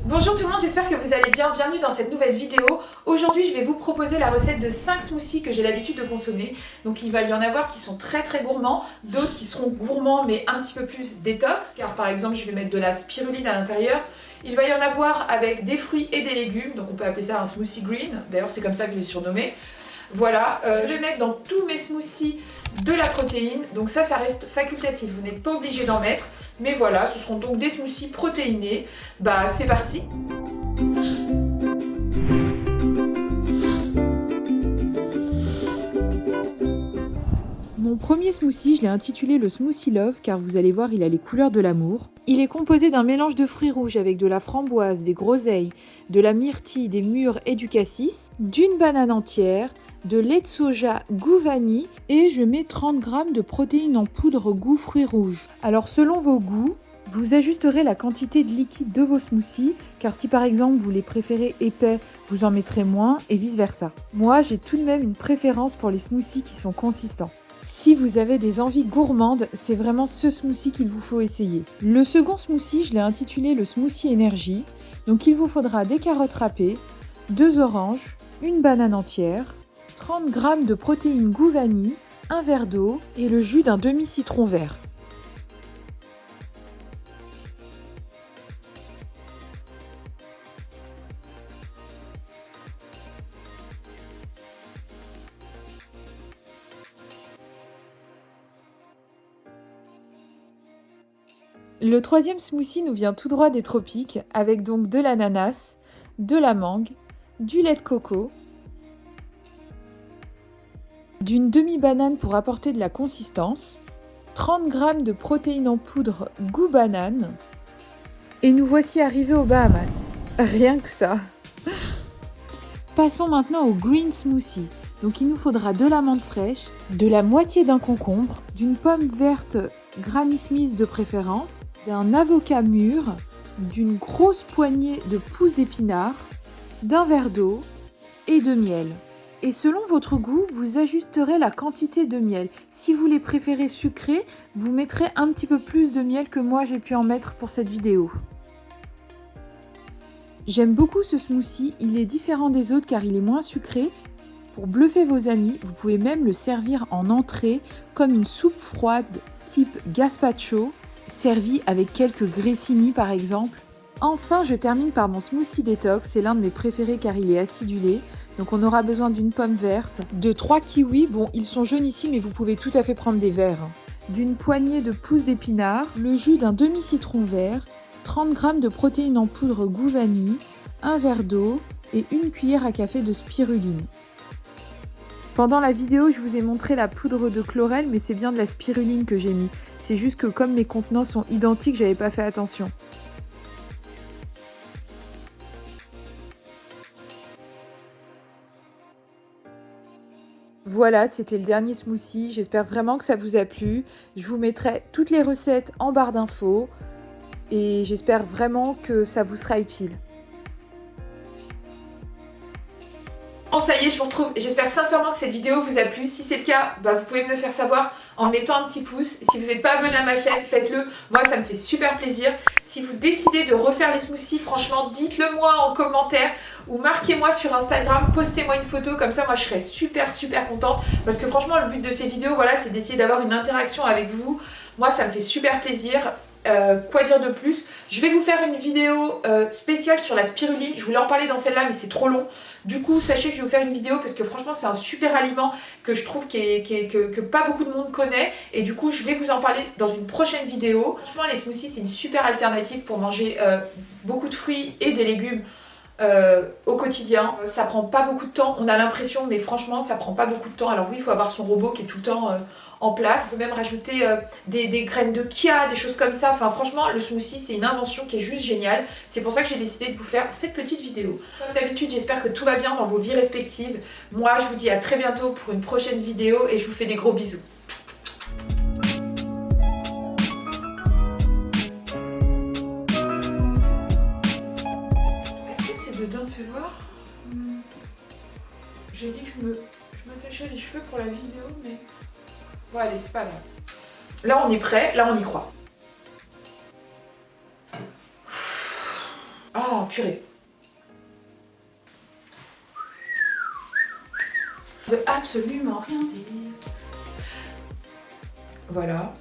Bonjour tout le monde, j'espère que vous allez bien, bienvenue dans cette nouvelle vidéo. Aujourd'hui je vais vous proposer la recette de 5 smoothies que j'ai l'habitude de consommer. Donc il va y en avoir qui sont très gourmands, d'autres qui seront gourmands mais un petit peu plus détox, car par exemple je vais mettre de la spiruline à l'intérieur. Il va y en avoir avec des fruits et des légumes, donc on peut appeler ça un smoothie green, d'ailleurs c'est comme ça que je l'ai surnommé. Voilà, je vais mettre dans tous mes smoothies de la protéine, donc ça reste facultatif, vous n'êtes pas obligé d'en mettre, mais voilà, ce seront donc des smoothies protéinés. Bah c'est parti. Mon premier smoothie, je l'ai intitulé le Smoothie Love car vous allez voir, il a les couleurs de l'amour. Il est composé d'un mélange de fruits rouges avec de la framboise, des groseilles, de la myrtille, des mûres et du cassis, d'une banane entière, de lait de soja goût vanille et je mets 30 g de protéines en poudre goût fruits rouges. Alors selon vos goûts, vous ajusterez la quantité de liquide de vos smoothies, car si par exemple vous les préférez épais, vous en mettrez moins et vice versa. Moi, j'ai tout de même une préférence pour les smoothies qui sont consistants. Si vous avez des envies gourmandes, c'est vraiment ce smoothie qu'il vous faut essayer. Le second smoothie, je l'ai intitulé le Smoothie Énergie. Donc il vous faudra des carottes râpées, 2 oranges, une banane entière, 30 g de protéines goût vanille, un verre d'eau et le jus d'un demi-citron vert. Le troisième smoothie nous vient tout droit des tropiques, avec donc de l'ananas, de la mangue, du lait de coco, d'une demi-banane pour apporter de la consistance, 30 g de protéines en poudre goût banane, et nous voici arrivés aux Bahamas. Rien que ça. Passons maintenant au green smoothie. Donc il nous faudra de l'amande fraîche, de la moitié d'un concombre, d'une pomme verte Granny Smith de préférence, d'un avocat mûr, d'une grosse poignée de pousses d'épinards, d'un verre d'eau et de miel. Et selon votre goût, vous ajusterez la quantité de miel. Si vous les préférez sucrés, vous mettrez un petit peu plus de miel que moi j'ai pu en mettre pour cette vidéo. J'aime beaucoup ce smoothie, il est différent des autres car il est moins sucré. Pour bluffer vos amis, vous pouvez même le servir en entrée comme une soupe froide type gazpacho, servie avec quelques grissini par exemple. Enfin, je termine par mon smoothie détox, c'est l'un de mes préférés car il est acidulé. Donc on aura besoin d'une pomme verte, de 3 kiwis, bon ils sont jaunes ici mais vous pouvez tout à fait prendre des verts, d'une poignée de pousses d'épinards, le jus d'un demi-citron vert, 30 g de protéines en poudre goût vanille, un verre d'eau et une cuillère à café de spiruline. Pendant la vidéo, je vous ai montré la poudre de chlorelle, mais c'est bien de la spiruline que j'ai mis. C'est juste que comme mes contenants sont identiques, j'avais pas fait attention. Voilà, c'était le dernier smoothie. J'espère vraiment que ça vous a plu. Je vous mettrai toutes les recettes en barre d'infos et j'espère vraiment que ça vous sera utile. Bon, ça y est, je vous retrouve. J'espère sincèrement que cette vidéo vous a plu. Si c'est le cas, vous pouvez me le faire savoir en mettant un petit pouce. Si vous n'êtes pas abonné à ma chaîne, faites-le. Moi, ça me fait super plaisir. Si vous décidez de refaire les smoothies, franchement, dites-le moi en commentaire ou marquez-moi sur Instagram, postez-moi une photo. Comme ça, moi, je serais super contente. Parce que franchement, le but de ces vidéos, voilà, c'est d'essayer d'avoir une interaction avec vous. Moi, ça me fait super plaisir. Quoi dire de plus? Je vais vous faire une vidéo spéciale sur la spiruline. Je voulais en parler dans celle-là mais c'est trop long. Du coup sachez que je vais vous faire une vidéo parce que franchement c'est un super aliment que je trouve que pas beaucoup de monde connaît. Et du coup je vais vous en parler dans une prochaine vidéo. Franchement les smoothies c'est une super alternative pour manger beaucoup de fruits et des légumes au quotidien. Ça prend pas beaucoup de temps, on a l'impression mais franchement ça prend pas beaucoup de temps. Alors oui il faut avoir son robot qui est tout le temps en place. On peut même rajouter des graines de chia, des choses comme ça. Enfin franchement le smoothie c'est une invention qui est juste géniale. C'est pour ça que j'ai décidé de vous faire cette petite vidéo. Comme d'habitude j'espère que tout va bien dans vos vies respectives. Moi je vous dis à très bientôt pour une prochaine vidéo et je vous fais des gros bisous. Est-ce que c'est dedans, fais voir. J'ai dit que je m'attachais les cheveux pour la vidéo, mais... Bon, allez, c'est pas grave. Là, on est prêt. Là, on y croit. Oh, purée. Je veux absolument rien dire. Voilà.